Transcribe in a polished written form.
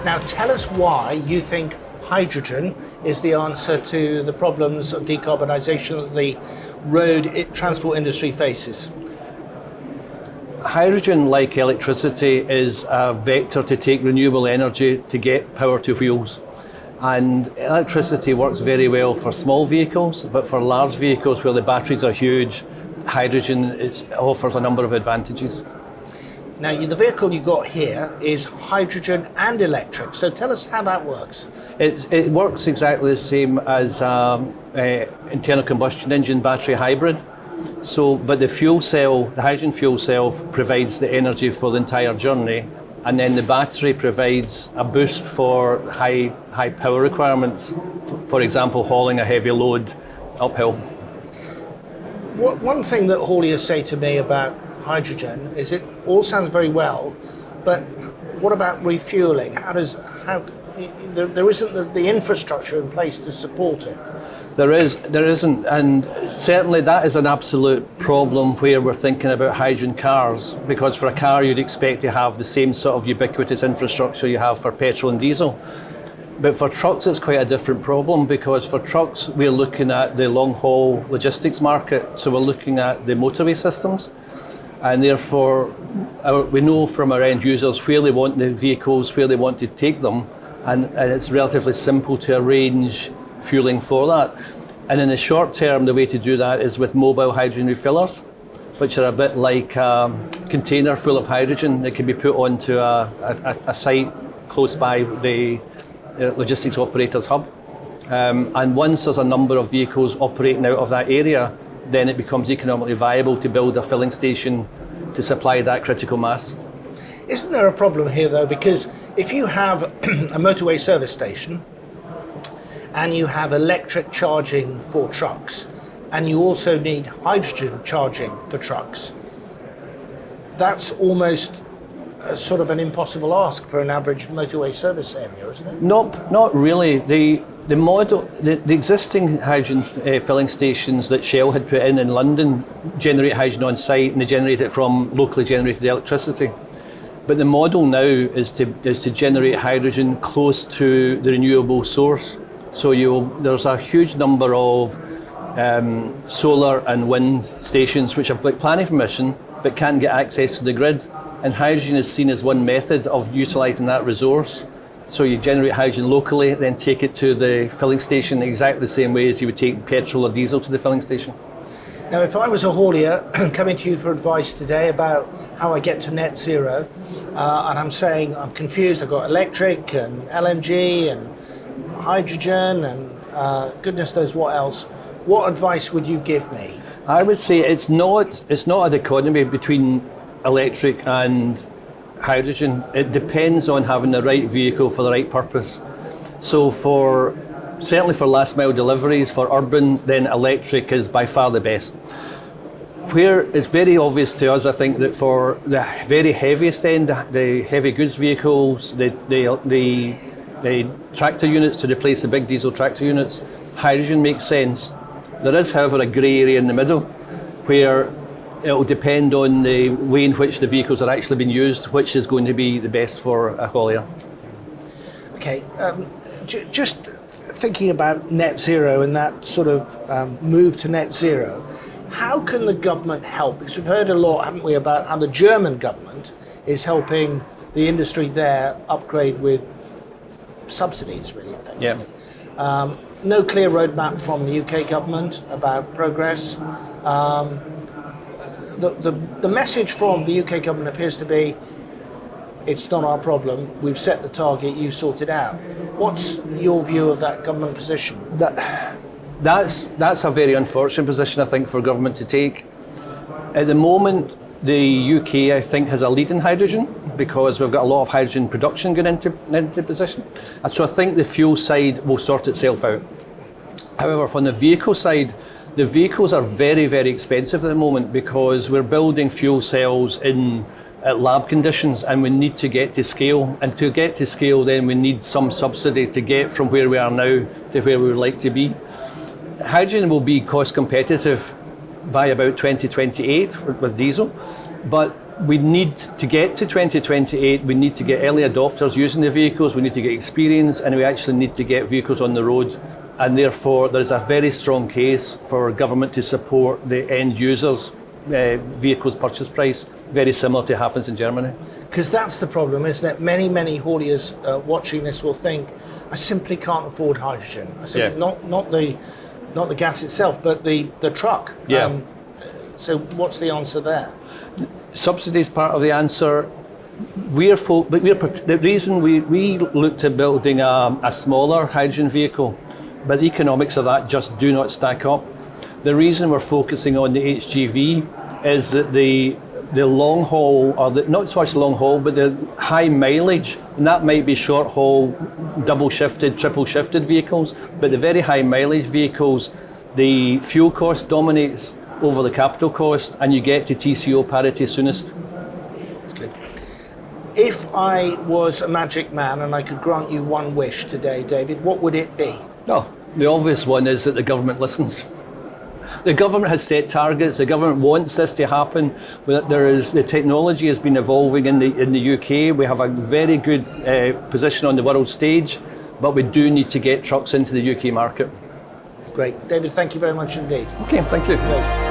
Now tell us why you think hydrogen is the answer to the problems of decarbonisation that the transport industry faces. Hydrogen, like electricity, is a vector to take renewable energy to get power to wheels. And electricity works very well for small vehicles, but for large vehicles where the batteries are huge, hydrogen offers a number of advantages. Now, the vehicle you got here is hydrogen and electric, so tell us how that works. It works exactly the same as internal combustion engine battery hybrid. But the hydrogen fuel cell provides the energy for the entire journey, and then the battery provides a boost for high power requirements, for example, hauling a heavy load uphill. One thing that hauliers say to me about hydrogen is it all sounds very well, but what about refueling? There isn't the infrastructure in place to support it. There isn't, and certainly that is an absolute problem where we're thinking about hydrogen cars, because for a car you'd expect to have the same sort of ubiquitous infrastructure you have for petrol and diesel. But for trucks it's quite a different problem, because for trucks we're looking at the long-haul logistics market, so we're looking at the motorway systems, and therefore we know from our end users where they want the vehicles, where they want to take them, and it's relatively simple to arrange fueling for that. And in the short term, the way to do that is with mobile hydrogen refillers, which are a bit like a container full of hydrogen that can be put onto a site close by the logistics operator's hub. And once there's a number of vehicles operating out of that area, then it becomes economically viable to build a filling station to supply that critical mass. Isn't there a problem here though? Because if you have a motorway service station and you have electric charging for trucks and you also need hydrogen charging for trucks, that's almost sort of an impossible ask for an average motorway service area, isn't it? Not really. The existing hydrogen filling stations that Shell had put in London generate hydrogen on site, and they generate it from locally generated electricity. But the model now is to generate hydrogen close to the renewable source. So there's a huge number of solar and wind stations which have planning permission but can't get access to the grid. And hydrogen is seen as one method of utilising that resource. So you generate hydrogen locally, then take it to the filling station exactly the same way as you would take petrol or diesel to the filling station. Now, if I was a haulier coming to you for advice today about how I get to net zero, and I'm saying I'm confused, I've got electric and LNG and hydrogen and goodness knows what else, what advice would you give me? I would say it's not a dichotomy between electric and hydrogen. It depends on having the right vehicle for the right purpose. So certainly for last mile deliveries, for urban, then electric is by far the best. Where it's very obvious to us, I think, that for the very heaviest end, the heavy goods vehicles, the tractor units to replace the big diesel tractor units, hydrogen makes sense. There is, however, a grey area in the middle where it will depend on the way in which the vehicles are actually being used, which is going to be the best for a haulier. Okay, just thinking about net zero and that sort of move to net zero, how can the government help? Because we've heard a lot, haven't we, about how the German government is helping the industry there upgrade with subsidies, really, effectively. Yeah. No clear roadmap from the UK government about progress. The message from the UK government appears to be, it's not our problem, we've set the target, you sort it out. What's your view of that government position? That's a very unfortunate position, I think, for government to take. At the moment, the UK, I think, has a lead in hydrogen because we've got a lot of hydrogen production going into position. And so I think the fuel side will sort itself out. However, from the vehicle side, the vehicles are very, very expensive at the moment because we're building fuel cells at lab conditions and we need to get to scale. And to get to scale, then we need some subsidy to get from where we are now to where we would like to be. Hydrogen will be cost competitive by about 2028 with diesel, but we need to get to 2028, we need to get early adopters using the vehicles, we need to get experience, and we actually need to get vehicles on the road. And therefore, there's a very strong case for government to support the end users' vehicles purchase price, very similar to what happens in Germany. Because that's the problem, isn't it? Many hauliers watching this will think, I simply can't afford hydrogen. I simply, not the gas itself, but the truck. Yeah. So what's the answer there? Subsidy is part of the answer. The reason we looked at building a smaller hydrogen vehicle, but the economics of that just do not stack up. The reason we're focusing on the HGV is that the long haul, or not so much long haul, but the high mileage, and that might be short haul, double shifted, triple shifted vehicles, but the very high mileage vehicles, the fuel cost dominates over the capital cost, and you get to TCO parity soonest. That's good. If I was a magic man and I could grant you one wish today, David, what would it be? Oh, the obvious one is that the government listens. The government has set targets. The government wants this to happen. The technology has been evolving in the UK. We have a very good position on the world stage, but we do need to get trucks into the UK market. Great. David, thank you very much indeed. Okay, thank you. Great.